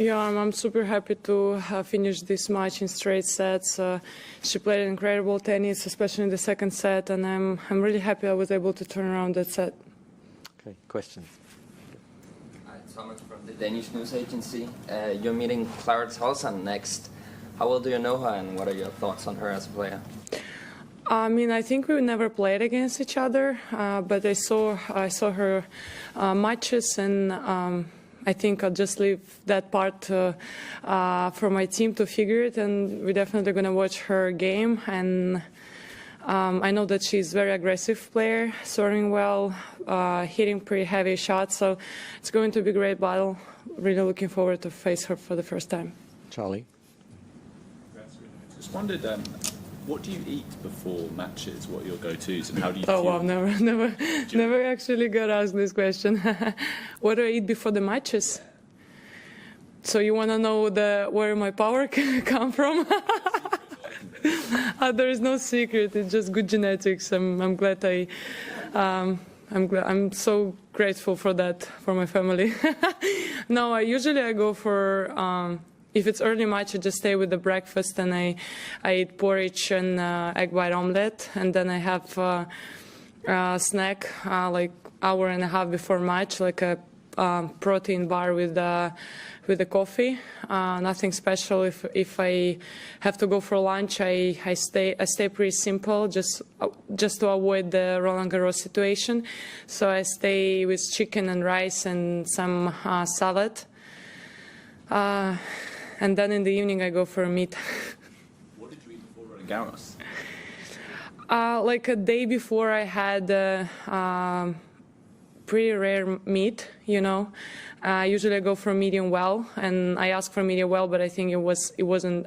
Yeah, I'm super happy to finish this match in straight sets. She played incredible tennis, especially in the second set, and I'm really happy I was able to turn around that set. Okay, questions. Thomas from the Danish news agency. You're meeting Clara Tauson next. How well do you know her, and what are your thoughts on her as a player? I mean, I think we never played against each other, but I saw her matches, and I think I'll just leave that part for my team to figure it, and we're definitely going to watch her game. And I know that she's a very aggressive player, serving well, hitting pretty heavy shots, so it's going to be a great battle. Really looking forward to face her for the first time. Charlie? Just wondered, what do you eat before matches? What are your go-tos, and how do you? Oh wow, never actually got asked this question. What do I eat before the matches? So you want to know where my power come from? There is no secret. It's just good genetics. I'm glad I'm so grateful for that, for my family. No, usually I go for. If it's early match, I just stay with the breakfast, and I eat porridge and egg white omelette, and then I have a snack like hour and a half before match, like a protein bar with the coffee. Nothing special. If I have to go for lunch, I stay pretty simple, just to avoid the Roland Garros situation. So I stay with chicken and rice and some salad. And then in the evening I go for a meat. What did you eat before Roland Garros? Like a day before, I had pretty rare meat, you know. Usually I go for medium well, and I ask for medium well, but I think it wasn't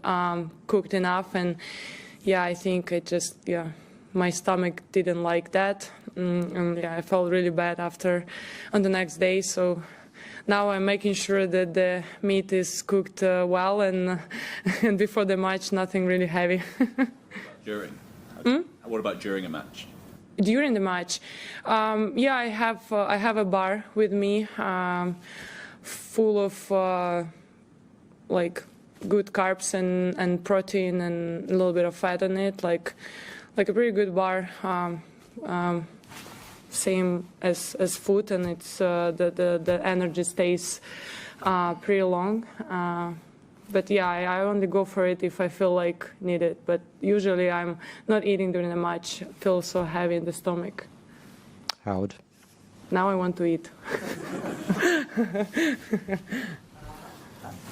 cooked enough, and yeah, I think my stomach didn't like that, and yeah, I felt really bad on the next day, so. Now I'm making sure that the meat is cooked well, and before the match, nothing really heavy. During? What about during a match? During the match, yeah, I have a bar with me, full of like good carbs and protein and a little bit of fat on it, like a pretty good bar. Same as food, and it's the energy stays pretty long. But yeah, I only go for it if I feel like need it. But usually I'm not eating during the match. I feel so heavy in the stomach. Howard? Now I want to eat.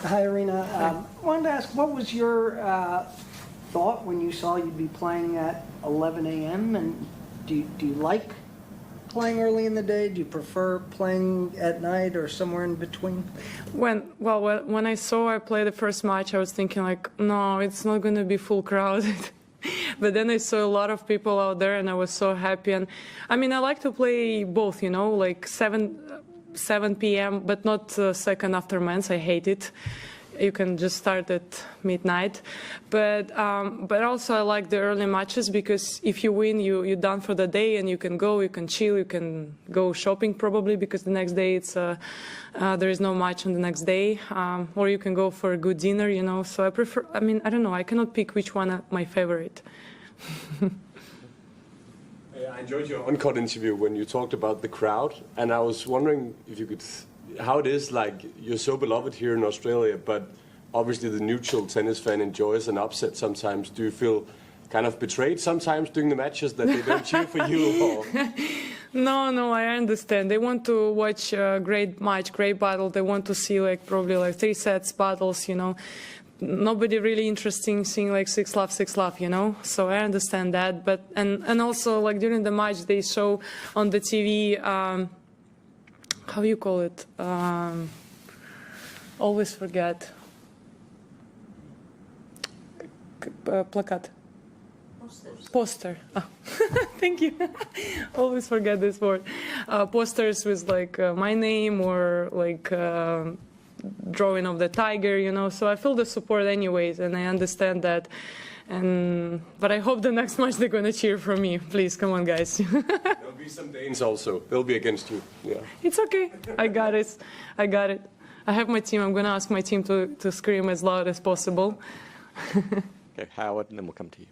Hi, Aryna. I wanted to ask, what was your thought when you saw you'd be playing at 11 a.m.? And do you like playing early in the day? Do you prefer playing at night or somewhere in between? When I saw I play the first match, I was thinking like, no, it's not going to be full crowded. But then I saw a lot of people out there, and I was so happy. And I mean, I like to play both, you know, like 7 p.m., but not second after men's. I hate it. You can just start at midnight, but also I like the early matches, because if you win, you're done for the day, and you can chill, you can go shopping probably, because the next day there is no match on the next day, or you can go for a good dinner, you know. So I prefer. I mean, I don't know. I cannot pick which one my favorite. I enjoyed your uncut interview when you talked about the crowd, and I was wondering if you could. How it is, like, you're so beloved here in Australia, but obviously the neutral tennis fan enjoys an upset sometimes. Do you feel kind of betrayed sometimes during the matches that they don't cheer for you? Or? No, I understand. They want to watch a great match, great battle. They want to see probably 3 sets battles, you know. Nobody really interesting seeing like 6-love, you know. So I understand that. But and also like during the match they show on the TV. How you call it? Always forget. Plakat. Poster. Oh. Thank you. Always forget this word. Posters with like my name, or like drawing of the tiger, you know. So I feel the support anyways, and I understand that. But I hope the next match they're going to cheer for me. Please, come on, guys. There'll be some Danes also. They'll be against you. Yeah. It's okay. I got it. I have my team. I'm going to ask my team to scream as loud as possible. Okay, Howard, and then we'll come to you.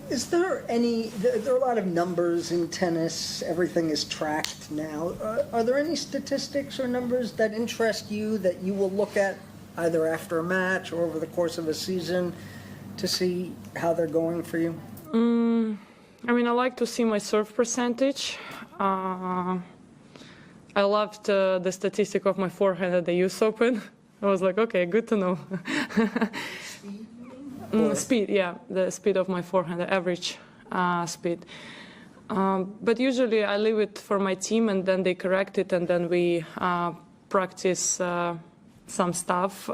Is there any, there are a lot of numbers in tennis, everything is tracked now. Are there any statistics or numbers that interest you that you will look at either after a match or over the course of a season to see how they're going for you? I mean, I like to see my serve percentage. I loved the statistic of my forehand at the US Open. I was like, okay, good to know. Speed, yeah, the speed of my forehand, the average speed. But usually I leave it for my team and then they correct it and then we practice some stuff.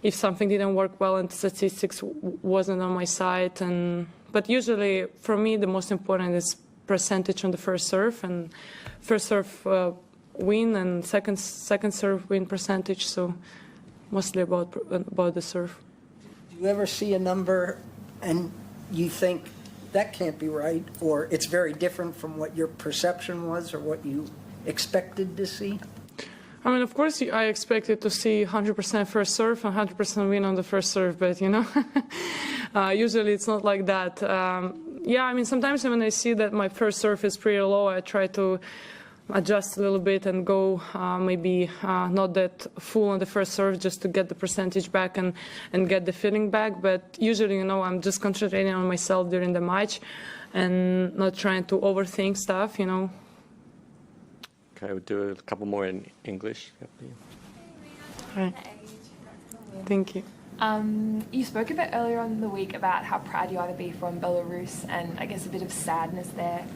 If something didn't work well and statistics wasn't on my side. But usually for me the most important is percentage on the first serve and first serve win and second serve win percentage. So mostly about the serve. Do you ever see a number and you think that can't be right, or it's very different from what your perception was or what you expected to see? I mean, of course, I expected to see 100% first serve and 100% win on the first serve, but, you know, usually it's not like that. Yeah, I mean, sometimes when I see that my first serve is pretty low, I try to adjust a little bit and go maybe not that full on the first serve just to get the percentage back and get the feeling back. But usually, you know, I'm just concentrating on myself during the match and not trying to overthink stuff, you know. Okay, we'll do a couple more in English. Right. Thank you. You spoke a bit earlier on in the week about how proud you are to be from Belarus and I guess a bit of sadness there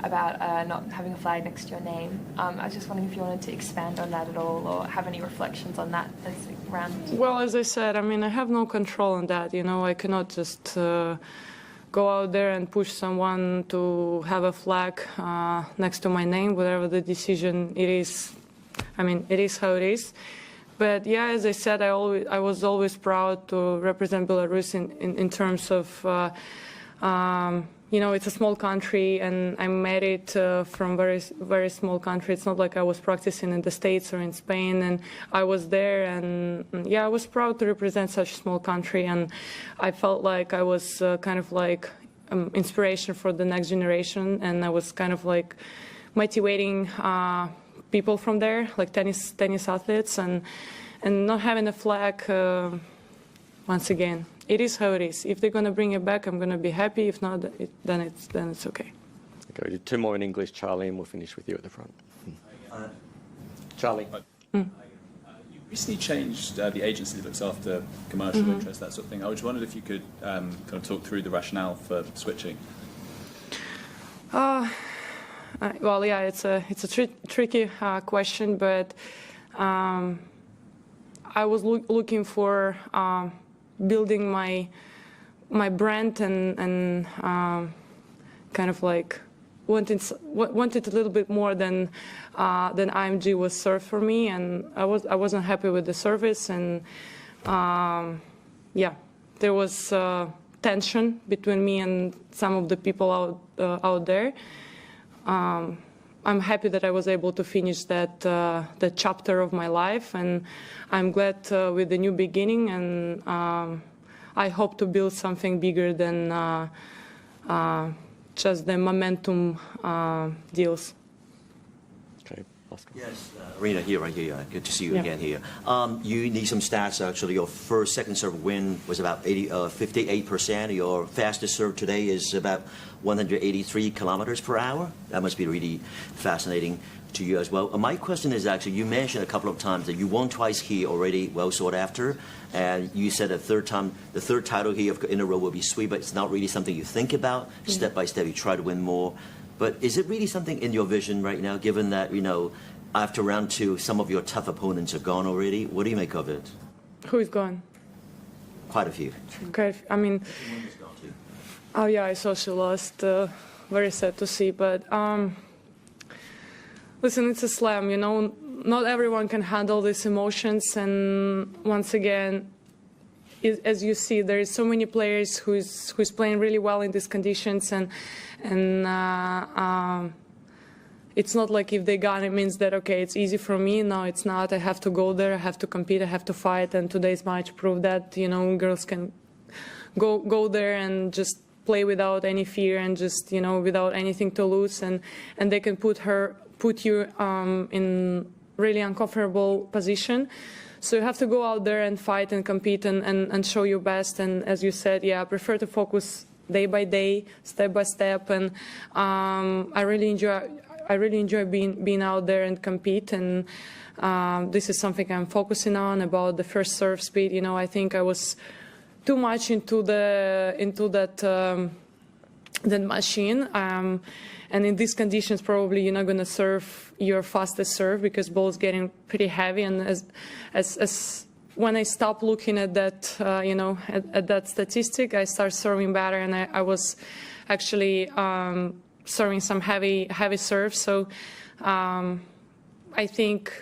about not having a flag next to your name. I was just wondering if you wanted to expand on that at all or have any reflections on that as around. Well, as I said, I mean, I have no control on that. You know, I cannot just go out there and push someone to have a flag next to my name, whatever the decision it is. I mean, it is how it is. But yeah, as I said, I was always proud to represent Belarus in terms of you know, it's a small country, and I made it from very small country. It's not like I was practicing in the States or in Spain, and I was there, and yeah, I was proud to represent such a small country, and I felt like I was kind of like inspiration for the next generation, and I was kind of like motivating people from there, like tennis athletes, and not having a flag. Once again, it is how it is. If they're going to bring it back, I'm going to be happy. If not, then it's okay. Okay, we'll do two more in English, Charlie, and we'll finish with you at the front. Charlie. You recently changed the agency that looks after commercial interests, that sort of thing. I just wondered if you could kind of talk through the rationale for switching. Well, yeah, it's a tricky question, but I was looking for building my brand and kind of like wanted a little bit more than IMG was served for me, and I wasn't happy with the service, and yeah, there was tension between me and some of the people out there. I'm happy that I was able to finish that chapter of my life, and I'm glad with the new beginning, and I hope to build something bigger than just the momentum deals. Okay, Oscar. Yes, Aryna here, right here. Good to see you Yeah. again here. You need some stats, actually. Your second serve win was about 58%. Your fastest serve today is about 183 kilometers per hour. That must be really fascinating to you as well. My question is actually, you mentioned a couple of times that you won twice here already, well sought after, and you said the third title here in a row will be sweet, but it's not really something you think about. Step by step, you try to win more. But is it really something in your vision right now, given that, you know, after round two, some of your tough opponents are gone already? What do you make of it? Who is gone? Quite a few. Okay, I mean, Everyone is gone too. oh yeah, I saw she lost. Very sad to see, but listen, it's a slam, you know. Not everyone can handle these emotions, and once again, as you see, there is so many players who's playing really well in these conditions, and it's not like if they got it means that, okay, it's easy for me. No, it's not. I have to go there, I have to compete, I have to fight, and today's match proved that, you know, girls can go there and just play without any fear and just, you know, without anything to lose, and they can put you in really uncomfortable position. So you have to go out there and fight and compete and show your best. And as you said, yeah, I prefer to focus day by day, step by step, and I really enjoy being out there and compete. And this is something I'm focusing on about the first serve speed. You know, I think I was too much into that machine. And in these conditions, probably you're not going to serve your fastest serve because ball's getting pretty heavy. And as when I stopped looking at that, you know, at that statistic, I started serving better, and I was actually serving some heavy serves. So I think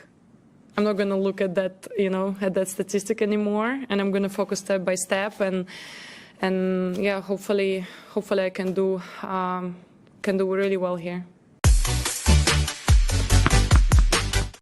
I'm not going to look at that, you know, at that statistic anymore, and I'm going to focus step by step, and yeah, hopefully I can do really well here.